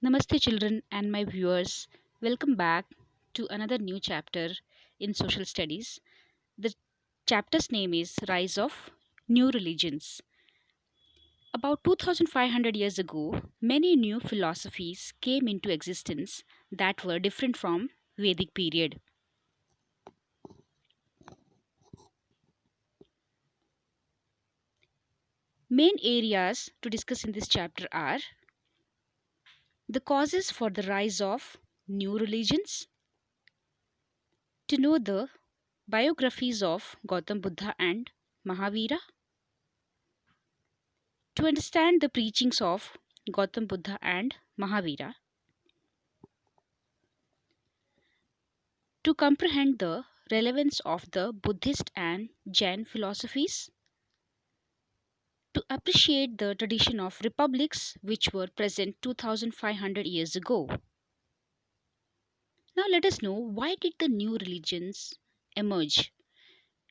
Namaste, children, and my viewers. Welcome back to another new chapter in social studies. The chapter's name is Rise of New Religions. About 2500 years ago, many new philosophies came into existence that were different from Vedic period. Main areas to discuss in this chapter are the causes for the rise of new religions, to know the biographies of Gautam Buddha and Mahavira, to understand the preachings of Gautam Buddha and Mahavira, to comprehend the relevance of the Buddhist and Jain philosophies, to appreciate the tradition of republics which were present 2500 years ago. Now let us know, why did the new religions emerge?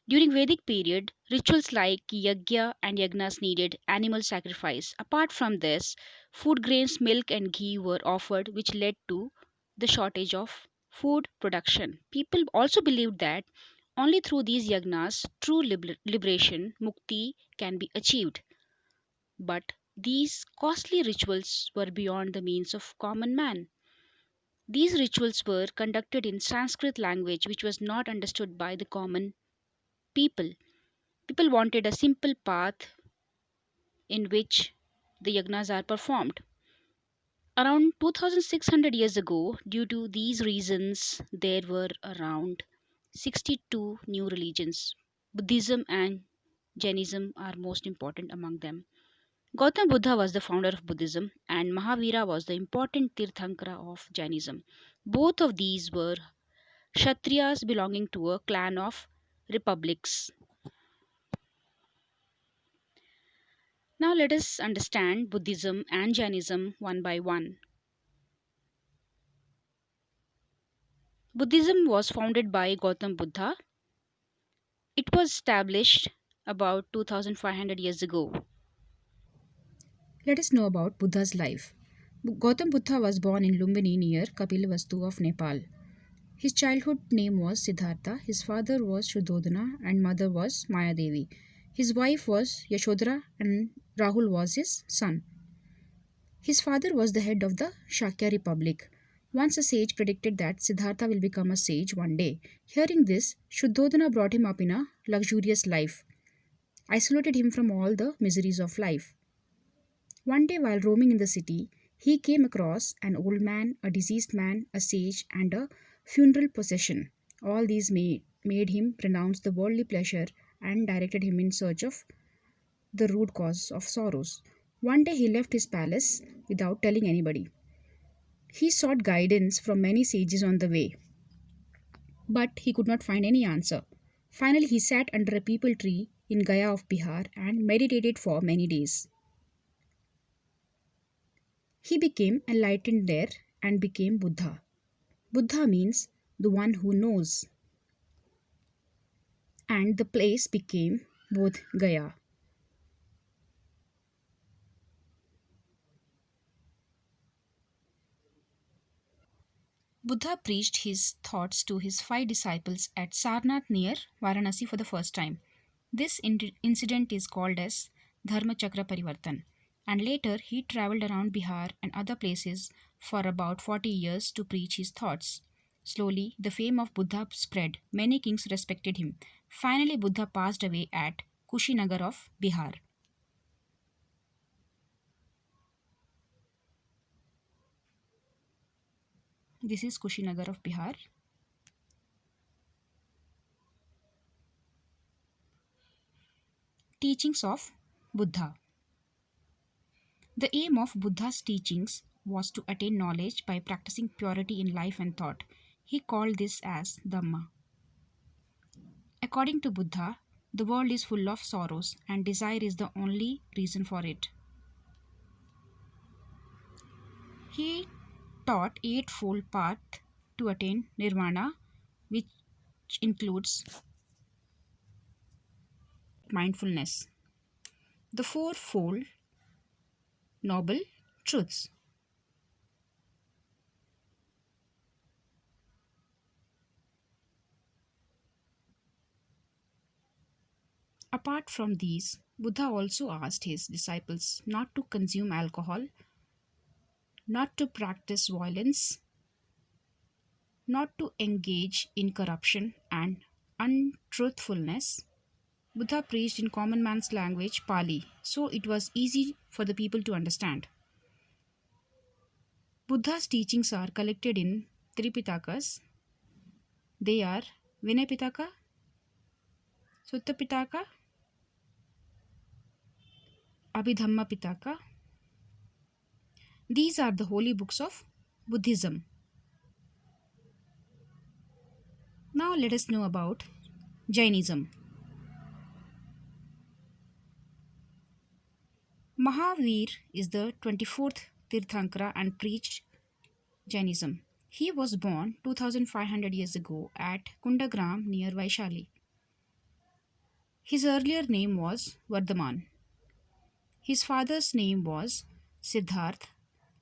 During Vedic period, rituals like yagya and yagnas needed animal sacrifice. Apart from this, food grains, milk and ghee were offered, which led to the shortage of food production. People also believed that only through these yagnas true liberation, mukti, can be achieved. But these costly rituals were beyond the means of common man. These rituals were conducted in Sanskrit language, which was not understood by the common people. People wanted a simple path in which the yagnas are performed. Around 2600 years ago, due to these reasons, there were around 62 new religions. Buddhism and Jainism are most important among them. Gautam Buddha was the founder of Buddhism, and Mahavira was the important Tirthankara of Jainism. Both of these were Kshatriyas belonging to a clan of republics. Now let us understand Buddhism and Jainism one by one. Buddhism was founded by Gautam Buddha. It was established about 2500 years ago. Let us know about Buddha's life. Gautam Buddha was born in Lumbini near Kapilavastu of Nepal. His childhood name was Siddhartha, his father was Shuddhodana and mother was Mayadevi. His wife was Yashodhara and Rahul was his son. His father was the head of the Shakya Republic. Once a sage predicted that Siddhartha will become a sage one day. Hearing this, Shuddhodana brought him up in a luxurious life, isolated him from all the miseries of life. One day, while roaming in the city, he came across an old man, a diseased man, a sage, and a funeral procession. All these made him renounce the worldly pleasure and directed him in search of the root cause of sorrows. One day he left his palace without telling anybody. He sought guidance from many sages on the way, but he could not find any answer. Finally, he sat under a peepal tree in Gaya of Bihar and meditated for many days. He became enlightened there and became Buddha. Buddha means the one who knows, and the place became Bodh Gaya. Buddha preached his thoughts to his five disciples at Sarnath near Varanasi for the first time. This incident is called as Dharma Chakra Parivartan, and later he travelled around Bihar and other places for about 40 years to preach his thoughts. Slowly, the fame of Buddha spread. Many kings respected him. Finally, Buddha passed away at Kushinagar of Bihar. This is Kushinagar of Bihar. Teachings of Buddha. The aim of Buddha's teachings was to attain knowledge by practicing purity in life and thought. He called this as Dhamma. According to Buddha, the world is full of sorrows and desire is the only reason for it. He taught eightfold path to attain nirvana, which includes mindfulness. The fourfold noble truths. Apart from these, Buddha also asked his disciples not to consume alcohol, not to practice violence, not to engage in corruption and untruthfulness. Buddha preached in common man's language, Pali, so it was easy for the people to understand. Buddha's teachings are collected in three Pitakas. They are Vinay Pitaka, Sutta Pitaka, Abhidhamma Pitaka. These are the holy books of Buddhism. Now let us know about Jainism. Mahavir is the 24th Tirthankara and preached Jainism. He was born 2500 years ago at Kundagram near Vaishali. His earlier name was Vardhaman. His father's name was Siddharth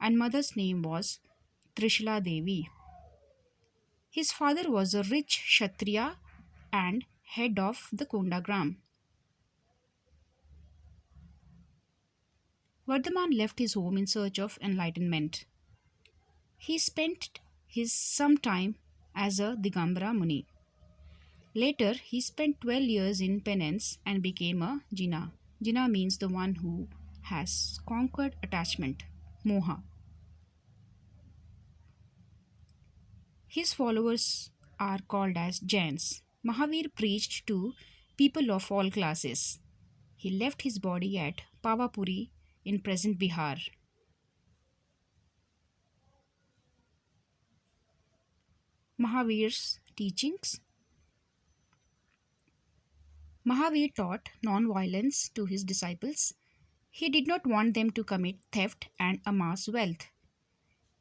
and mother's name was Trishila Devi. His father was a rich Kshatriya and head of the Kundagram. Vardhaman left his home in search of enlightenment. He spent his some time as a Digambara Muni. Later, he spent 12 years in penance and became a Jina. Jina means the one who has conquered attachment, moha. His followers are called as Jains. Mahavir preached to people of all classes. He left his body at Pavapuri in present Bihar. Mahavir's teachings. Mahavir taught non-violence to his disciples. He did not want them to commit theft and amass wealth.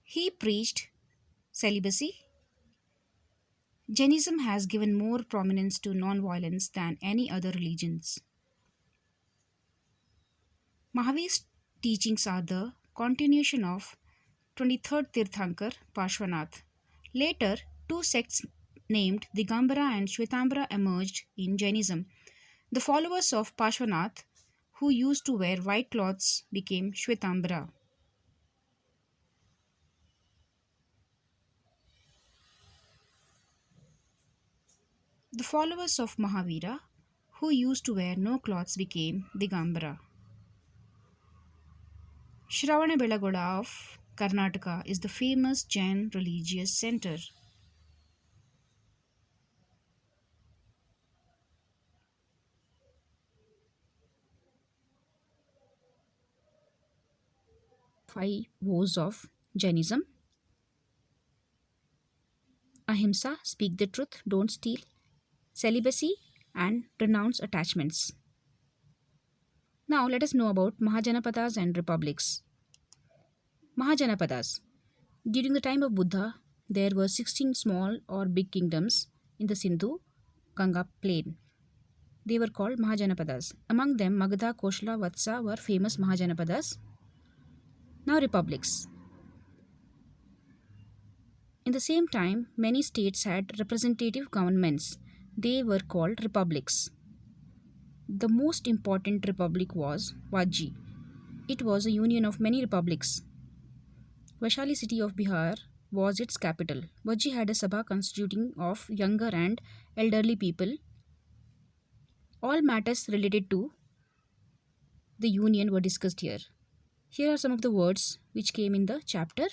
He preached celibacy. Jainism has given more prominence to non-violence than any other religions. Mahavir's teachings are the continuation of 23rd Tirthankar Parshvanath. Later, two sects named Digambara and Shvetambara emerged in Jainism. The followers of Parshvanath, who used to wear white cloths, became Shvetambara. The followers of Mahavira, who used to wear no clothes, became Digambara. Shravanabelagola of Karnataka is the famous Jain religious center. Five vows of Jainism: Ahimsa, speak the truth, don't steal; celibacy, and renounce attachments. Now let us know about Mahajanapadas and Republics. Mahajanapadas. During the time of Buddha, there were 16 small or big kingdoms in the Sindhu Ganga plain. They were called Mahajanapadas. Among them, Magadha, Koshala, Vatsa were famous Mahajanapadas. Now, republics. In the same time, many states had representative governments. They were called republics. The most important republic was Vajji. It was a union of many republics. Vaishali city of Bihar was its capital. Vajji had a sabha constituting of younger and elderly people. All matters related to the union were discussed here. Here are some of the words which came in the chapter.